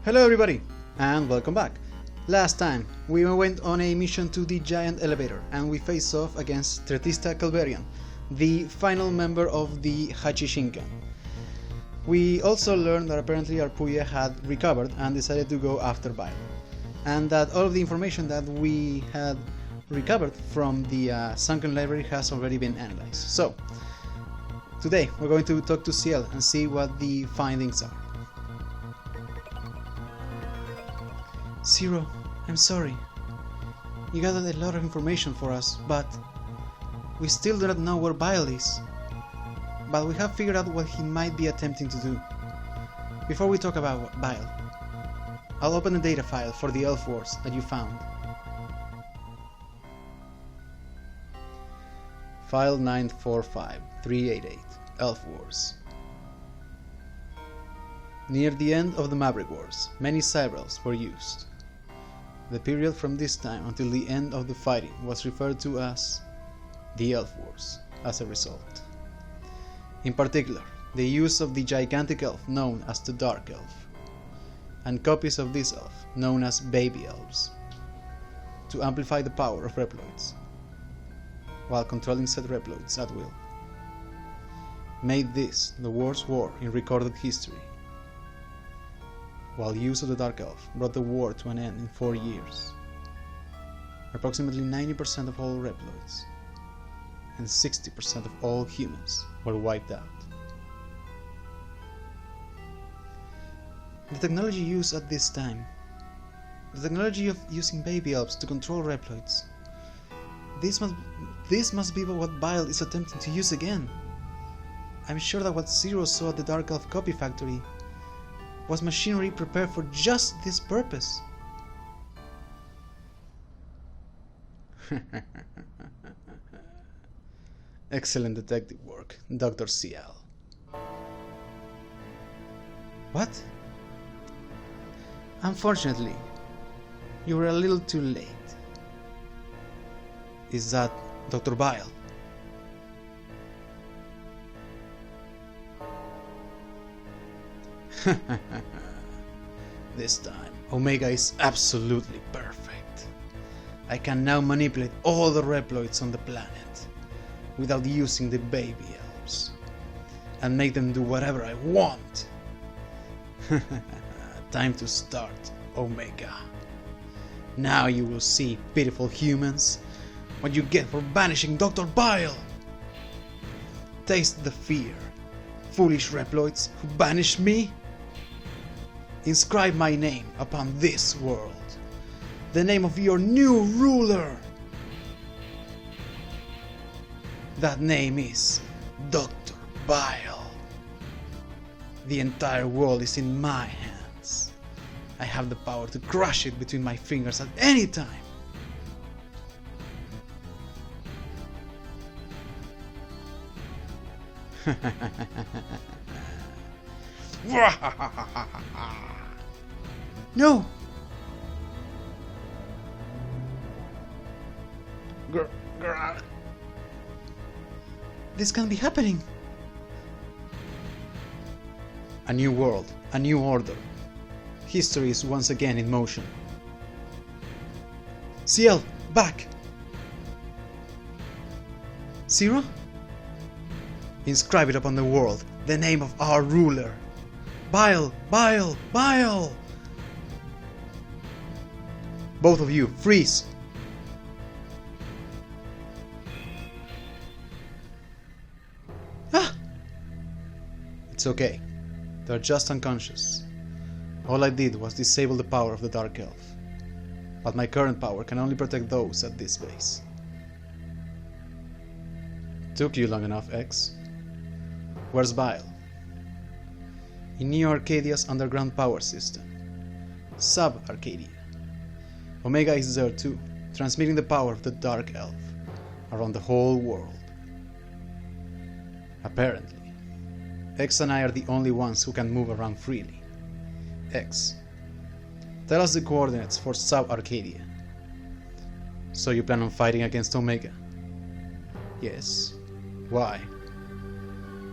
Hello everybody, and welcome back. Last time, we went on a mission to the giant elevator, and we faced off against Tretista Calverian, the final member of the Hachishinkan. We also learned that apparently Arpuya had recovered and decided to go after Bile, and that all of the information that we had recovered from the sunken library has already been analyzed. So, today we're going to talk to Ciel and see what the findings are. Zero, I'm sorry. You gathered a lot of information for us, but we still do not know where Bile is. But we have figured out what he might be attempting to do. Before we talk about Bile, I'll open the data file for the Elf Wars that you found. File 945388, Elf Wars. Near the end of the Maverick Wars, many Cyrels were used. The period from this time until the end of the fighting was referred to as the Elf Wars as a result. In particular, the use of the gigantic elf known as the Dark Elf, and copies of this elf known as Baby Elves, to amplify the power of Reploids, while controlling said Reploids at will, made this the worst war in recorded history, while use of the Dark Elf brought the war to an end in 4 years. Approximately 90% of all Reploids and 60% of all humans were wiped out. The technology used at this time, the technology of using baby elves to control Reploids, this must be what Bile is attempting to use again. I'm sure that what Zero saw at the Dark Elf copy factory was machinery prepared for just this purpose. Excellent detective work, Dr. Ciel. What? Unfortunately, you were a little too late. Is that Dr. Bile? This time, Omega is absolutely perfect. I can now manipulate all the Reploids on the planet without using the baby elves, and make them do whatever I want. Time to start, Omega. Now you will see, pitiful humans, what you get for banishing Dr. Bile. Taste the fear, foolish Reploids who banished me. Inscribe my name upon this world, the name of your new ruler. That name is Dr. Bile. The entire world is in my hands. I have the power to crush it between my fingers at any time. No! This can't be happening. A new world, a new order. History is once again in motion. Ciel, back! Zero? Inscribe it upon the world, the name of our ruler. Bile! Bile! Bile! Both of you, freeze! Ah! It's okay. They're just unconscious. All I did was disable the power of the Dark Elf. But my current power can only protect those at this base. Took you long enough, X. Where's Bile? In Neo Arcadia's underground power system. Sub-Arcadia. Omega is there too, transmitting the power of the Dark Elf around the whole world. Apparently, X and I are the only ones who can move around freely. X, tell us the coordinates for Sub-Arcadia. So you plan on fighting against Omega? Yes. Why?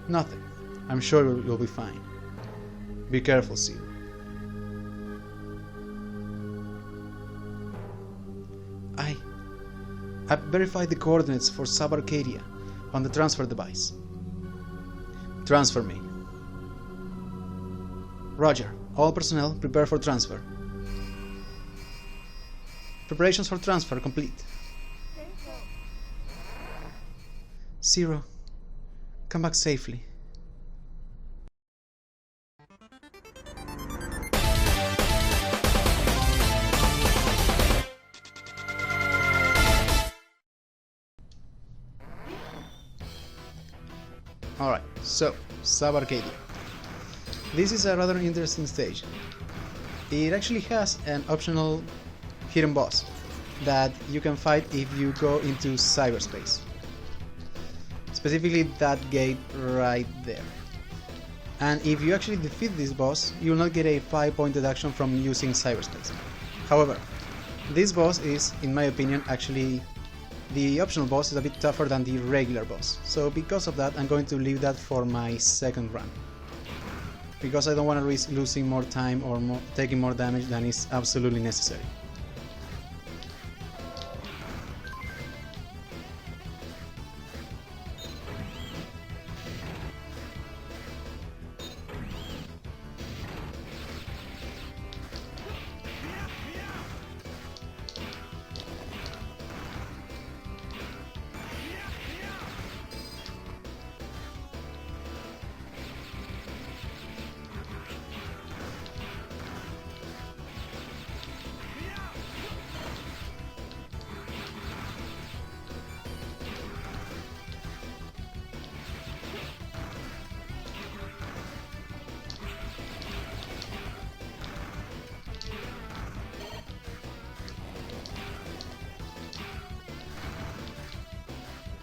Nothing. I'm sure you'll be fine. Be careful, Seal. I've verified the coordinates for Sub-Arcadia on the transfer device. Transfer me. Roger. All personnel prepare for transfer. Preparations for transfer complete. Zero. Come back safely. Alright, so, Sub-Arcadia. This is a rather interesting stage. It actually has an optional hidden boss that you can fight if you go into cyberspace. Specifically that gate right there. And if you actually defeat this boss, you will not get a 5-point deduction from using cyberspace. However, this boss is, in my opinion, actually the optional boss is a bit tougher than the regular boss. So because of that, I'm going to leave that for my second run. Because I don't want to risk losing more time or taking more damage than is absolutely necessary.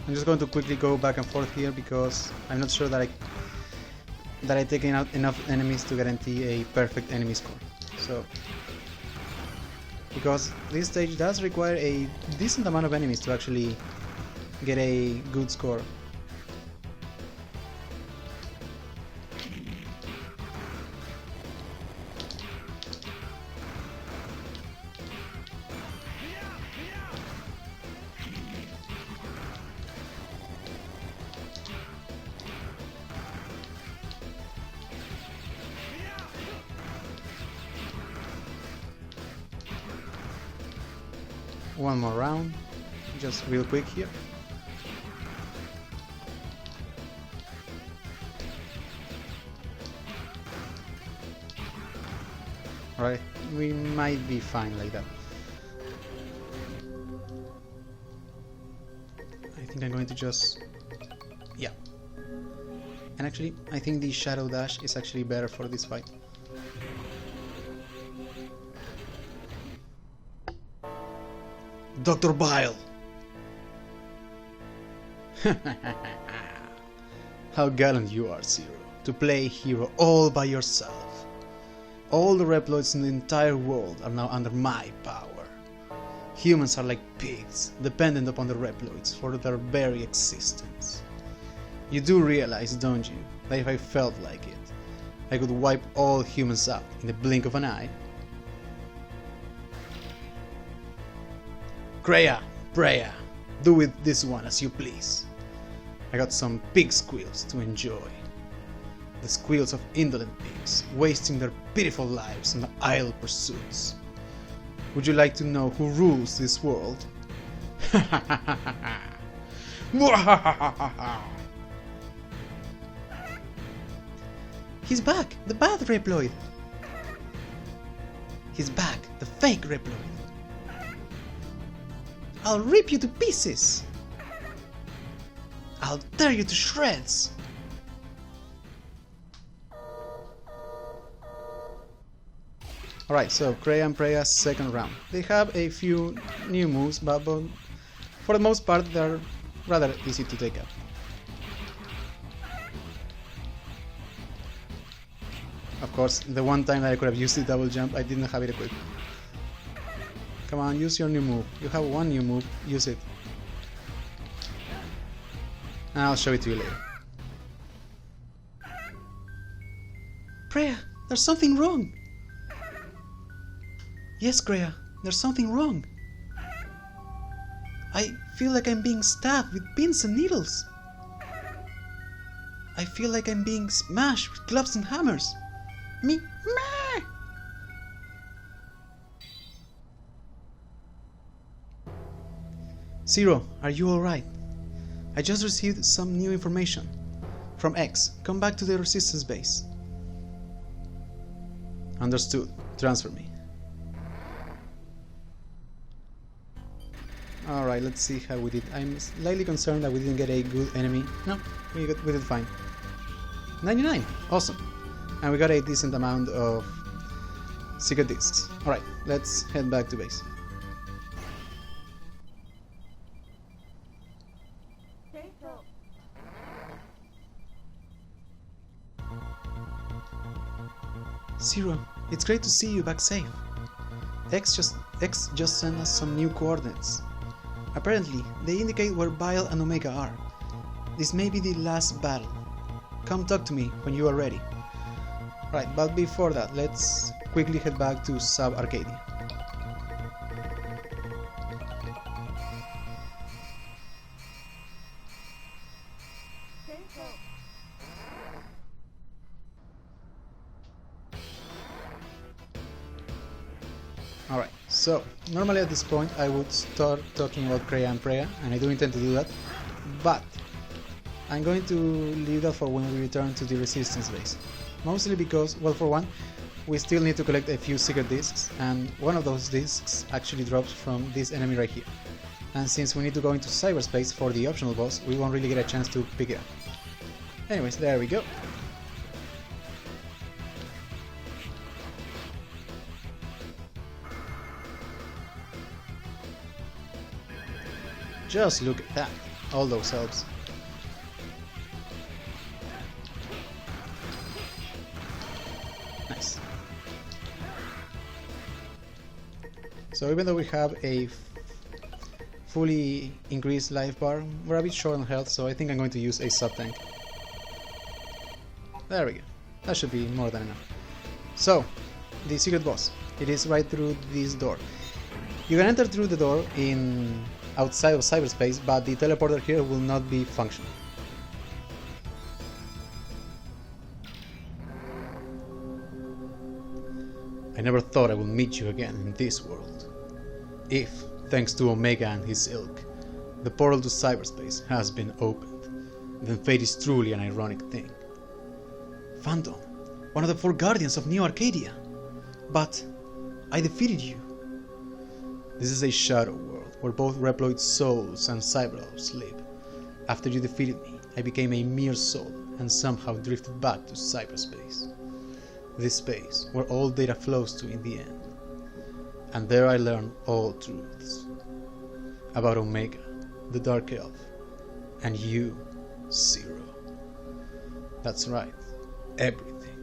I'm just going to quickly go back and forth here because I'm not sure that I taken out enough enemies to guarantee a perfect enemy score. So, because this stage does require a decent amount of enemies to actually get a good score. One more round, just real quick here. Alright, we might be fine like that. I think I'm going to just... yeah. And actually, I think the Shadow Dash is actually better for this fight. Dr. Bile! How gallant you are, Zero, to play hero all by yourself. All the Reploids in the entire world are now under my power. Humans are like pigs, dependent upon the Reploids for their very existence. You do realize, don't you, that if I felt like it, I could wipe all humans out in the blink of an eye? Kreia, Preia, do with this one as you please. I got some pig squeals to enjoy. The squeals of indolent pigs, wasting their pitiful lives on idle pursuits. Would you like to know who rules this world? He's back, the bad Reploid. He's back, the fake Reploid. I'll rip you to pieces! I'll tear you to shreds! Alright, so Kreia and Preia's second round. They have a few new moves, but for the most part they're rather easy to take up. Of course, the one time that I could have used the double jump, I didn't have it equipped. Come on, use your new move. You have one new move, use it. And I'll show it to you later. Preia, there's something wrong! Yes, Kreia, there's something wrong. I feel like I'm being stabbed with pins and needles. I feel like I'm being smashed with clubs and hammers. Me. Meh. Zero, are you alright? I just received some new information. From X, come back to the resistance base. Understood. Transfer me. Alright, let's see how we did. I'm slightly concerned that we didn't get a good enemy. No, we did fine. 99! Awesome. And we got a decent amount of secret discs. Alright, let's head back to base. Zero, it's great to see you back safe. X just sent us some new coordinates. Apparently, they indicate where Bile and Omega are. This may be the last battle. Come talk to me when you are ready. Right, but before that, let's quickly head back to Sub Arcadia. Alright, so normally at this point I would start talking about Kreia and Preia, and I do intend to do that, but I'm going to leave that for when we return to the resistance base. Mostly because, well, for one, we still need to collect a few secret discs, and one of those discs actually drops from this enemy right here. And since we need to go into cyberspace for the optional boss, we won't really get a chance to pick it up. Anyways, there we go. Just look at that, all those elves. Nice. So even though we have a fully increased life bar, we're a bit short on health, so I think I'm going to use a sub-tank. There we go. That should be more than enough. So, the secret boss. It is right through this door. You can enter through the door outside of cyberspace, but the teleporter here will not be functional. I never thought I would meet you again in this world. If, thanks to Omega and his ilk, the portal to cyberspace has been opened, then fate is truly an ironic thing. Phantom, one of the 4 guardians of New Arcadia. But I defeated you. This is a shadow world, where both Reploid souls and cyber-elves live. After you defeated me, I became a mere soul, and somehow drifted back to cyberspace. This space, where all data flows to in the end. And there I learned all truths. About Omega, the Dark Elf, and you, Zero. That's right, everything.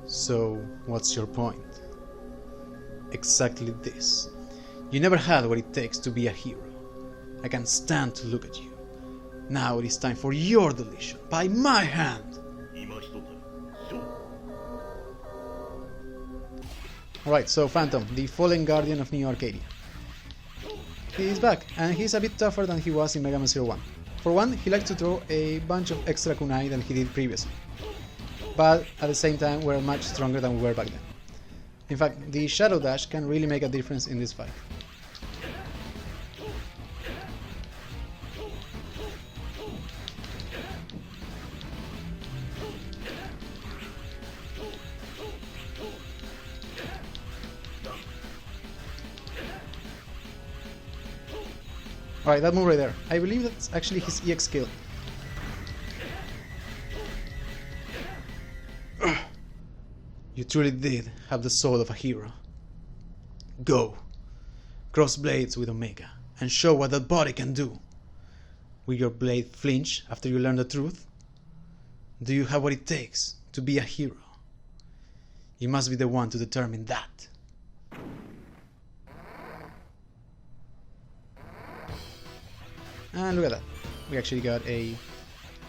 So, what's your point? Exactly this. You never had what it takes to be a hero. I can't stand to look at you. Now it is time for your deletion, by my hand! Alright, so Phantom, the fallen guardian of New Arcadia. He is back, and he's a bit tougher than he was in Mega Man 01. For one, he likes to throw a bunch of extra kunai than he did previously. But at the same time, we're much stronger than we were back then. In fact, the Shadow Dash can really make a difference in this fight. Alright, that move right there. I believe that's actually his EX skill. You truly did have the soul of a hero. Go. Cross blades with Omega and show what that body can do. Will your blade flinch after you learn the truth? Do you have what it takes to be a hero? You must be the one to determine that. And look at that. We actually got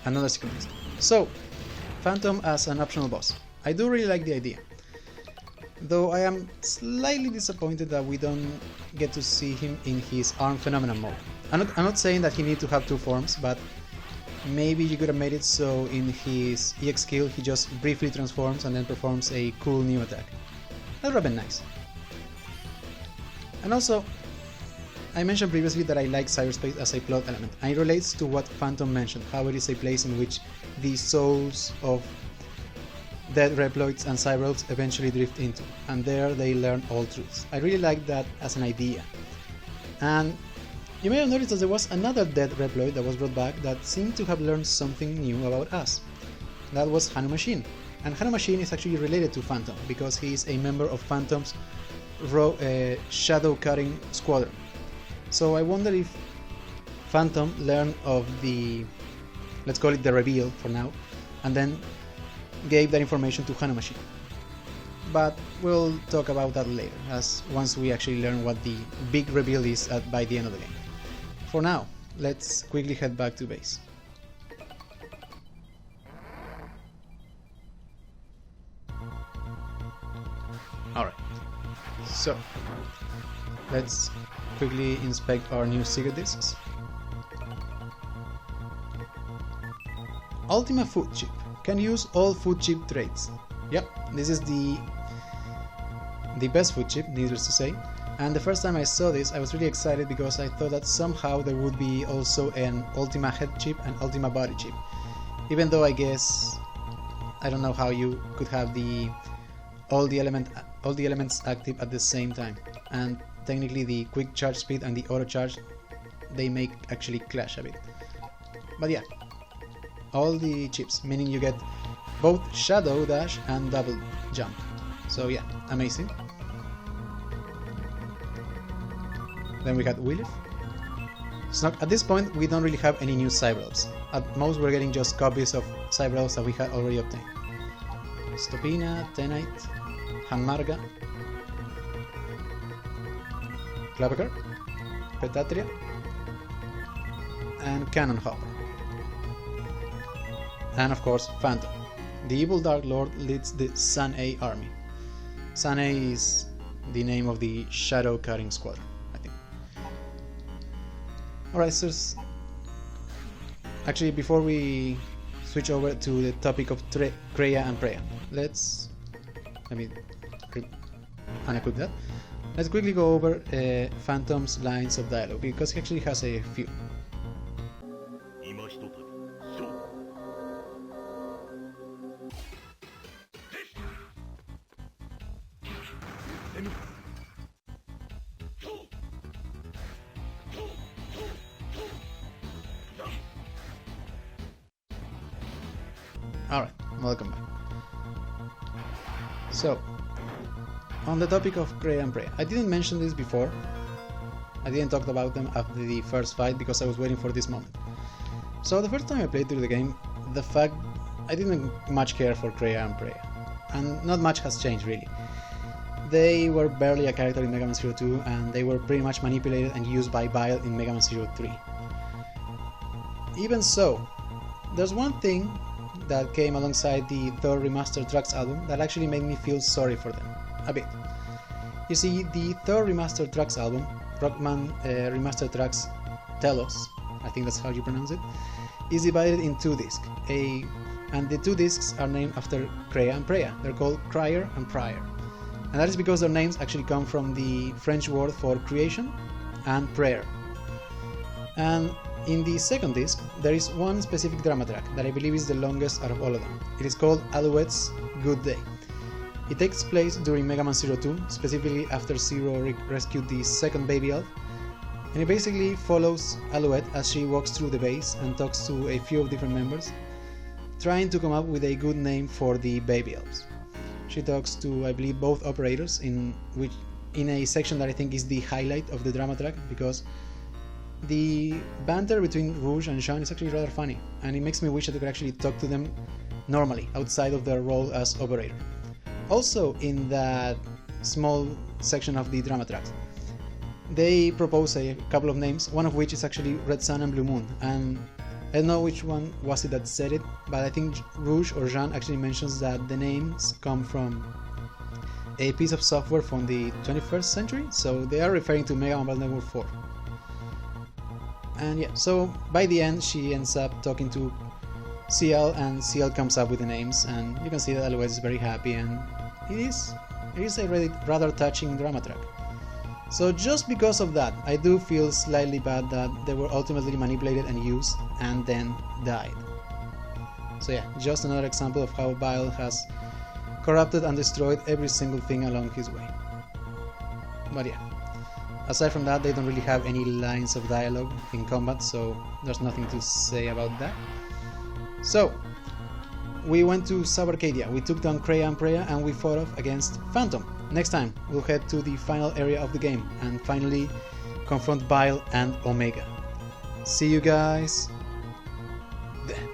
another secret disc. So, Phantom as an optional boss. I do really like the idea. though I am slightly disappointed that we don't get to see him in his arm phenomenon mode. I'm not saying that he needs to have two forms, but maybe you could have made it so in his EX skill he just briefly transforms and then performs a cool new attack. That would have been nice. And also, I mentioned previously that I like cyberspace as a plot element, and it relates to what Phantom mentioned, how it is a place in which the souls of dead Reploids and Cyberelves eventually drift into, and there they learn all truths. I really like that as an idea. And you may have noticed that there was another dead Reploid that was brought back that seemed to have learned something new about us. That was Hanu Machine. And Hanu Machine is actually related to Phantom, because he is a member of Phantom's shadow cutting squadron. So I wonder if Phantom learned of the, let's call it the reveal for now, and then gave that information to Hanu Machine. But we'll talk about that later, as once we actually learn what the big reveal is by the end of the game. For now, let's quickly head back to base. Alright, so let's quickly inspect our new secret discs. Ultima Food Chip. Can use all food chip traits. Yep, this is the best food chip, needless to say. And the first time I saw this, I was really excited because I thought that somehow there would be also an Ultima Head chip and Ultima Body chip. Even though I guess I don't know how you could have all the elements active at the same time. And technically the quick charge speed and the auto charge, they make actually clash a bit. But yeah, all the chips, meaning you get both shadow dash and double jump. So yeah, amazing. Then we got Willif. At this point we don't really have any new Cyberelves. At most we're getting just copies of Cyberelves that we had already obtained. Stopina, Tenite, Hanmarga, Clapper, Petatria, and Cannon Hopper. And of course Phantom. The evil Dark Lord leads the Sun A army. Sun A is the name of the shadow cutting squadron, I think. Alright, so actually before we switch over to the topic of Kreia and Preia, let me unequip that. Let's quickly go over Phantom's lines of dialogue, because he actually has a few. Alright, welcome back. So, on the topic of Kreia and Preia, I didn't mention this before. I didn't talk about them after the first fight because I was waiting for this moment. So the first time I played through the game, I didn't much care for Kreia and Preia, and not much has changed really. They were barely a character in Mega Man Zero 2, and they were pretty much manipulated and used by Bile in Mega Man Zero 3. Even so, there's one thing that came alongside the third Remastered Tracks album that actually made me feel sorry for them, a bit. You see, the third Remastered Tracks album, Rockman Remastered Tracks Telos, I think that's how you pronounce it, is divided in two discs, and the two discs are named after Kreia and Preia. They're called Crier and Prior. And that is because their names actually come from the French word for creation and prayer. And in the second disc, there is one specific drama track that I believe is the longest out of all of them. It is called Alouette's Good Day. It takes place during Mega Man Zero 2, specifically after Zero rescued the second baby elf, and it basically follows Alouette as she walks through the base and talks to a few different members, trying to come up with a good name for the baby elves. She talks to, I believe, both operators in a section that I think is the highlight of the drama track, because the banter between Rouge and Jean is actually rather funny, and it makes me wish that I could actually talk to them normally outside of their role as operator. Also, in that small section of the drama tracks, they propose a couple of names, one of which is actually Red Sun and Blue Moon, and I don't know which one was it that said it, but I think Rouge or Jean actually mentions that the names come from a piece of software from the 21st century, so they are referring to Mega Mobile Network 4. And yeah, so by the end she ends up talking to CL, and CL comes up with the names, and you can see that Alois is very happy, and it is a really rather touching drama track. So just because of that, I do feel slightly bad that they were ultimately manipulated and used and then died. So yeah, just another example of how Vile has corrupted and destroyed every single thing along his way. But yeah, aside from that, they don't really have any lines of dialogue in combat, so there's nothing to say about that. So, we went to South Arcadia, we took down Kreia and Preya, and we fought off against Phantom. Next time, we'll head to the final area of the game, and finally confront Bile and Omega. See you guys then.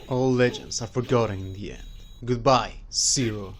All legends are forgotten in the end. Goodbye, Zero.